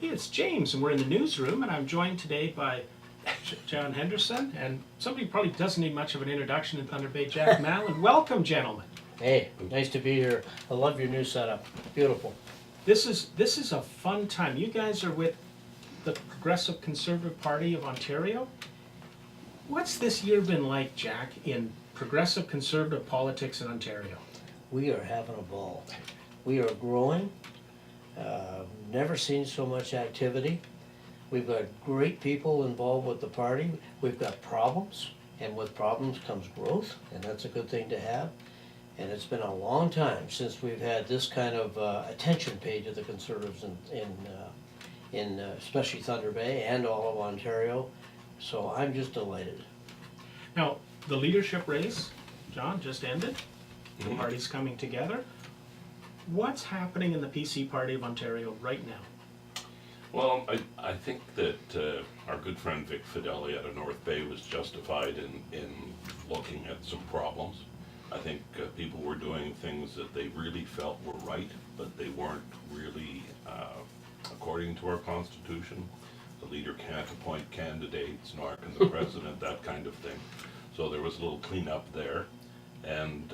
Hey, it's James, and we're in the newsroom, and I'm joined today by John Henderson, and somebody who probably doesn't need much of an introduction in Thunder Bay, Jack Mallon. Welcome, gentlemen. Hey, nice to be here. I love your new setup. Beautiful. This is a fun time. You guys are with the Progressive Conservative Party of Ontario. What's this year been like, Jack, in progressive conservative politics in Ontario? We are having a ball. We are growing. Never seen so much activity. We've got great people involved with the party. We've got problems, and with problems comes growth, and that's a good thing to have. And it's been a long time since we've had this kind of attention paid to the Conservatives in especially Thunder Bay and all of Ontario. So I'm just delighted. Now, the leadership race, John, just ended. The party's coming together. What's happening in the PC Party of Ontario right now? Well, I think that our good friend Vic Fideli out of North Bay was justified in looking at some problems. I think people were doing things that they really felt were right, but they weren't really according to our Constitution. The leader can't appoint candidates, nor can the president, that kind of thing. So there was a little cleanup there, and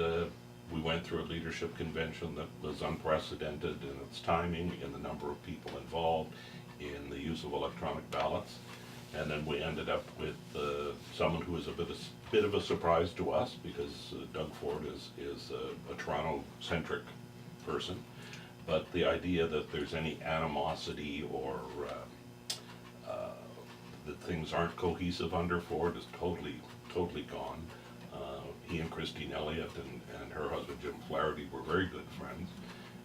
we went through a leadership convention that was unprecedented in its timing, in the number of people involved, in the use of electronic ballots. And then we ended up with someone who was a bit of a surprise to us, because Doug Ford is a Toronto-centric person. But the idea that there's any animosity or that things aren't cohesive under Ford is totally gone. He and Christine Elliott and her husband Jim Flaherty were very good friends.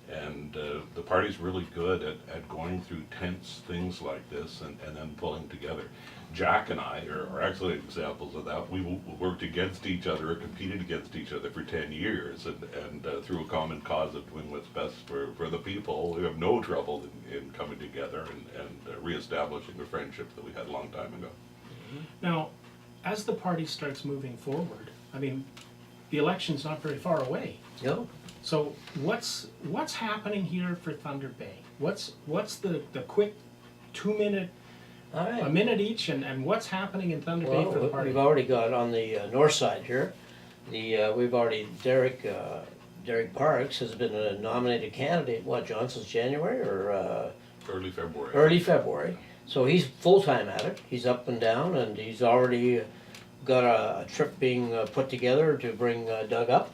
And the party's really good at going through tense things like this and then pulling together. Jack and I are excellent examples of that. We worked against each other, or competed against each other for 10 years, and through a common cause of doing what's best for the people, we have no trouble in coming together and reestablishing the friendship that we had a long time ago. Now, as the party starts moving forward, I mean, the election's not very far away. No? So what's happening here for Thunder Bay? What's the quick 2-minute, All right. a minute each, and what's happening in Thunder Bay for the party? We've already got on the north side here. We've already Derek Parks has been a nominated candidate. What, John, since January or Early February. early February? So he's full time at it. He's up and down, and he's already got a trip being put together to bring Doug up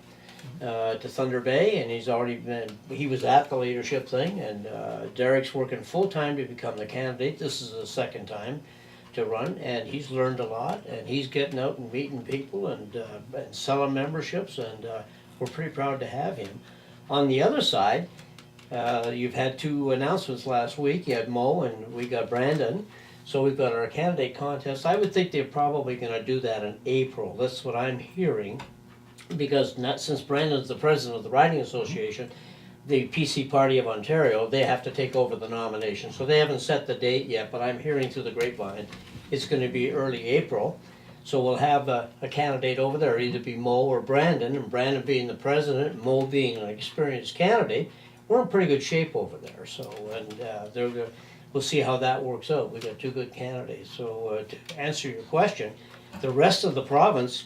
to Thunder Bay, and he was at the leadership thing, and Derek's working full time to become the candidate. This is the second time to run, and he's learned a lot, and he's getting out and meeting people and selling memberships, and we're pretty proud to have him. On the other side, you've had two announcements last week. You had Mo and we got Brandon. So we've got our candidate contest. I would think they're probably going to do that in April. That's what I'm hearing. Because since Brandon's the president of the Riding Association, the PC Party of Ontario, they have to take over the nomination. So they haven't set the date yet, but I'm hearing through the grapevine it's going to be early April. So we'll have a candidate over there, either be Mo or Brandon, and Brandon being the president, Mo being an experienced candidate. We're in pretty good shape over there. So, and we'll see how that works out. We've got two good candidates. So to answer your question, the rest of the province,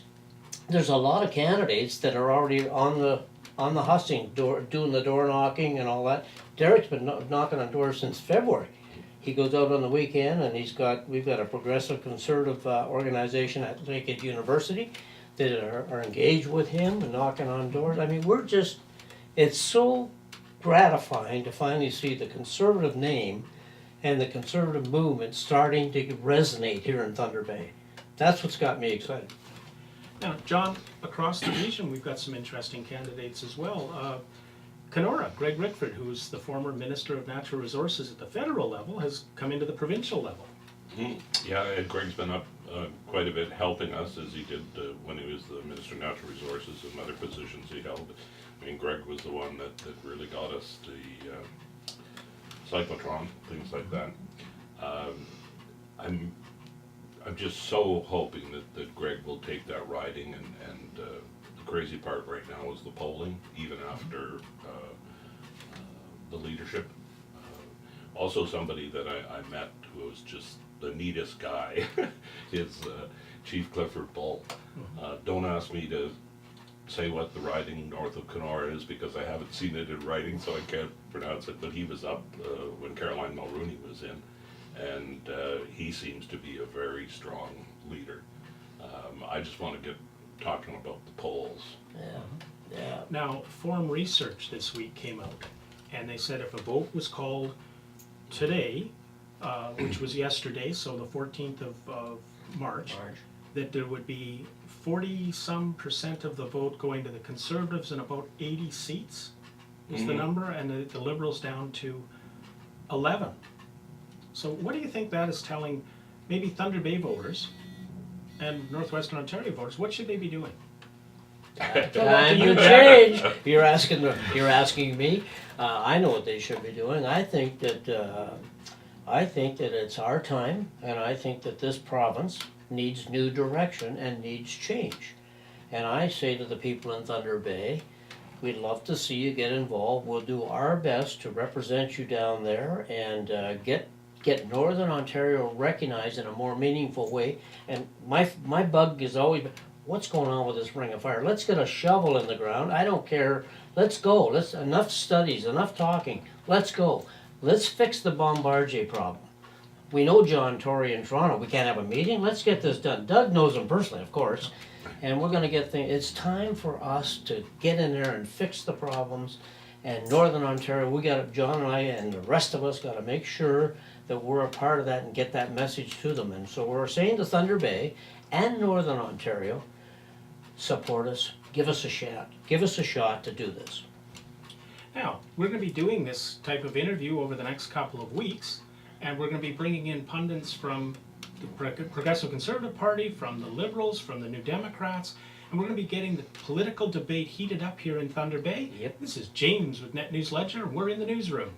there's a lot of candidates that are already on the hustling, doing the door knocking and all that. Derek's been knocking on doors since February. He goes out on the weekend, and we've got a progressive conservative organization at Lakehead University that are engaged with him and knocking on doors. I mean, it's so gratifying to finally see the conservative name and the conservative movement starting to resonate here in Thunder Bay. That's what's got me excited. Now, John, across the region, we've got some interesting candidates as well. Kenora, Greg Rickford, who's the former Minister of Natural Resources at the federal level, has come into the provincial level. Yeah, and Greg's been up quite a bit helping us, as he did when he was the Minister of Natural Resources and other positions he held. I mean, Greg was the one that really got us the cyclotron, things like that. I'm just so hoping that Greg will take that riding, and the crazy part right now is the polling, even after the leadership. Also somebody that I met who was just the neatest guy is Chief Clifford Bull. Don't ask me to say what the riding north of Kenora is because I haven't seen it in writing, so I can't pronounce it, but he was up when Caroline Mulrooney was in, and he seems to be a very strong leader. I just want to get talking about the polls. Yeah. Now, Forum Research this week came out, and they said if a vote was called today, which was yesterday, so the 14th of March, that there would be 40-some% of the vote going to the Conservatives and about 80 seats is the number, and the Liberals down to 11. So what do you think that is telling maybe Thunder Bay voters and Northwestern Ontario voters? What should they be doing? Time to change. You're asking me. I know what they should be doing. I think that it's our time, and I think that this province needs new direction and needs change. And I say to the people in Thunder Bay, we'd love to see you get involved. We'll do our best to represent you down there and get Northern Ontario recognized in a more meaningful way. And my bug is always, what's going on with this Ring of Fire? Let's get a shovel in the ground. I don't care. Let's go. Enough studies, enough talking. Let's go. Let's fix the Bombardier problem. We know John Tory in Toronto. We can't have a meeting. Let's get this done. Doug knows him personally, of course. And we're going to get things. It's time for us to get in there and fix the problems. And Northern Ontario, John and I and the rest of us got to make sure that we're a part of that and get that message to them. And so we're saying to Thunder Bay and Northern Ontario, support us, give us a shot. Give us a shot to do this. Now, we're going to be doing this type of interview over the next couple of weeks, and we're going to be bringing in pundits from the Progressive Conservative Party, from the Liberals, from the New Democrats, and we're going to be getting the political debate heated up here in Thunder Bay. Yep. This is James with Net News Ledger. We're in the newsroom.